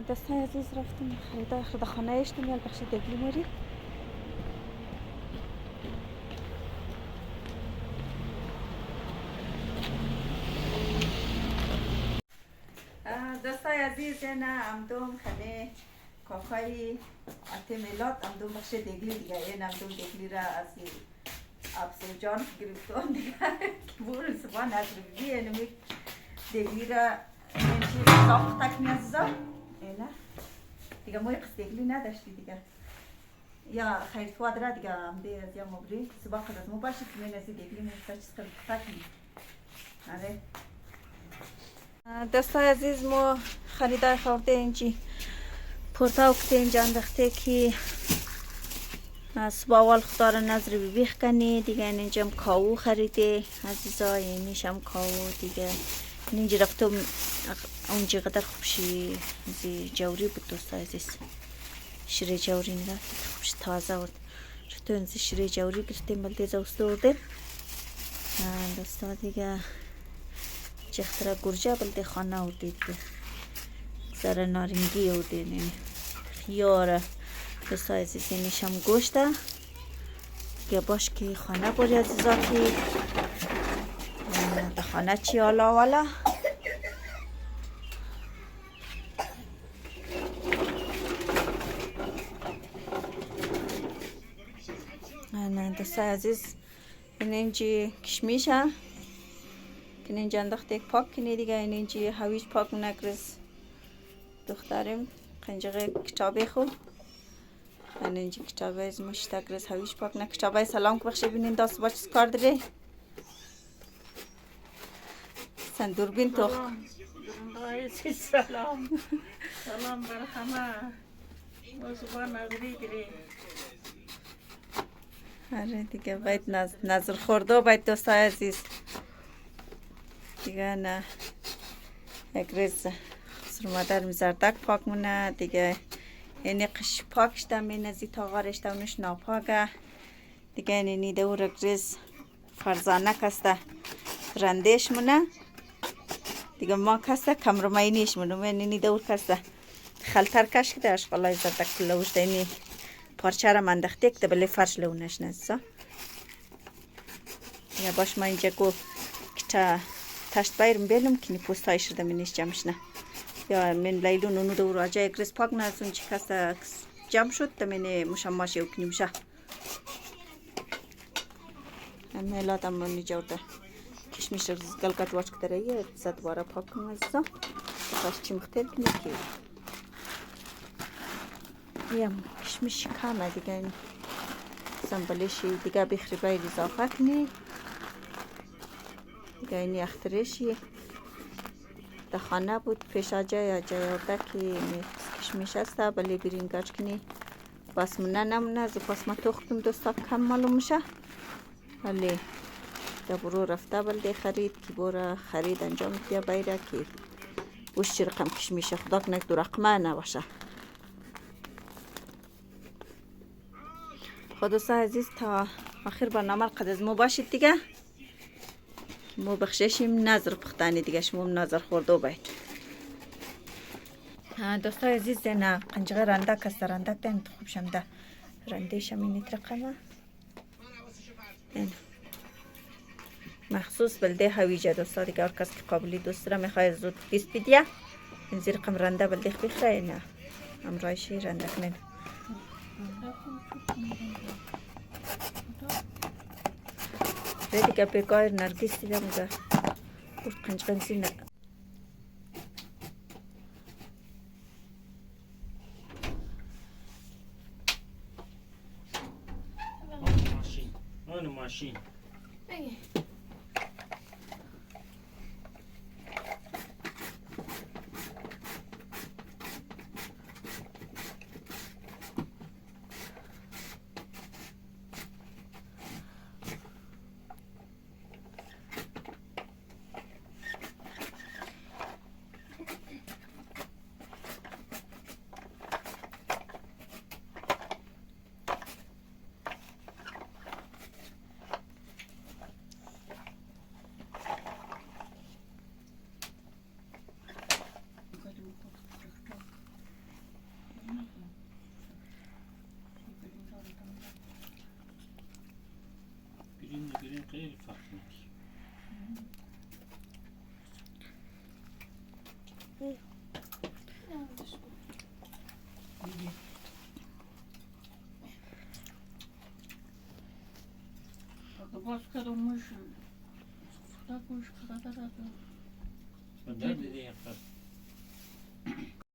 دوستان عزیز رفتم خرید خانه اجتماعی بخش دیگلی موری. دوستان عزیز نه امدوم خانه کافای اتمیلات امدوم بخش دیگلی دیگه این امدوم دیگلی را از افسو جان گرفتم دیگه که بورن سبان از روی نمی دیگلی را نمیشه ساخت تکنی عزیزا نه دیگه موی قصد دیگلی نداشتی دیگه یا خیلی تواد را دیگه امده از یا مبری سبا قدر مو باشی که من از دیگلی میسته چیز کرد تکنی آره دوستان عزیز ما خریدای خورده اینجی پورتا وقتی اینجا انداخته که صبح اول خدا را نظر بیخ کنی دیگه اینجا هم کاو خریده عزیزا اینیش هم کاو دیگه اینجا رفتم اونجا قدر خوبشی جوری بود دوستان عزیز شیره جوری نگاه خوبش تازه بود رفتم اینجا شیره جوری گرفتیم بلده زوسته بودیم دوستان دیگه چختره گرجه بلده خانه ورده دیگه زره نارنگی ورده نینه خیاره دوستان عزیز اینیش هم گوشته که باش که خانه بری عزیزا که ده خانه چی حالا والا نه دوستان عزیز این اینجی کشمیشه که اینجا انداخته یک پاک کنی دیگه این اینجی هویج پاک نگرز دخترم قنجقه کتابه خو این اینجی کتابه از مشتگرز هویج پاک نه کتابه سلام که بخشه بینین داست با چیز کار داره سن دوربین تو سلام سلام بر همه موضوع نظری داری آره دیگه باید نظر خورده باید دوستای عزیز دیگه نه یک ریز خسر مادر میزردک پاک مونه دیگه اینی قش پاکش دم این ازی تاغارش دونش ناپاگه دیگه اینی دور یک ریز فرزانه کسته رندش مونه دیگه ما کسته کمرمینیش مونه من اینی دور کسته خلطر کش کده اشغالای زردک کلوش ده اینی پارچه را مندخته که بله فرش لونش نزده یا باش ما اینجا گو که تشت بایرم بیلم که نی پوست های شده منیش جمعش نه یا من لیلون اونو دو راجع یک ریز پاک نزدون چی کسته جمع شد دمینه مشماشه او کنیم شه میلاد هم منی جورده کشمیش ریز گلگت واش کدره یه زد باره پاک کنم ازده بخواست چی مختل کنی که یم کشمیش کامه دیگه زنبالشی دیگه بخری باید اضافه کنی دیگه اینی اخترشی در خانه بود پیش جای آورده که کشمیش هسته بلی برین گرچ کنی بس منه نمونه زو پس ما توختم دوستا کم معلوم میشه ولی در برو رفته بلده خرید که برو خرید انجام بیا بایره که بوش چی رقم کشمیشه خدا کنه دو رقمه نباشه دوستان عزیز تا آخر برنامه قد از مو باشید دیگه مو بخششیم نظر پختانی دیگه شما نظر خورده باید دوستان عزیز نه قنجقه رنده کست رنده دیم خوب شمده رنده شم اینی ترقمه مخصوص بلده هویجه دوستا دیگه هر کس که قابلی دوست را میخواه زود گیست بیدیه این زیر رقم رنده بلده بخره نه امرایشی رنده کنین دیگه بگایر نرگیس دیگه میگه بود قنجقنسی نه ماشین گرین گرین خیلی farklı. Başka olmuş. Takmış kadar da. Ben de yapar.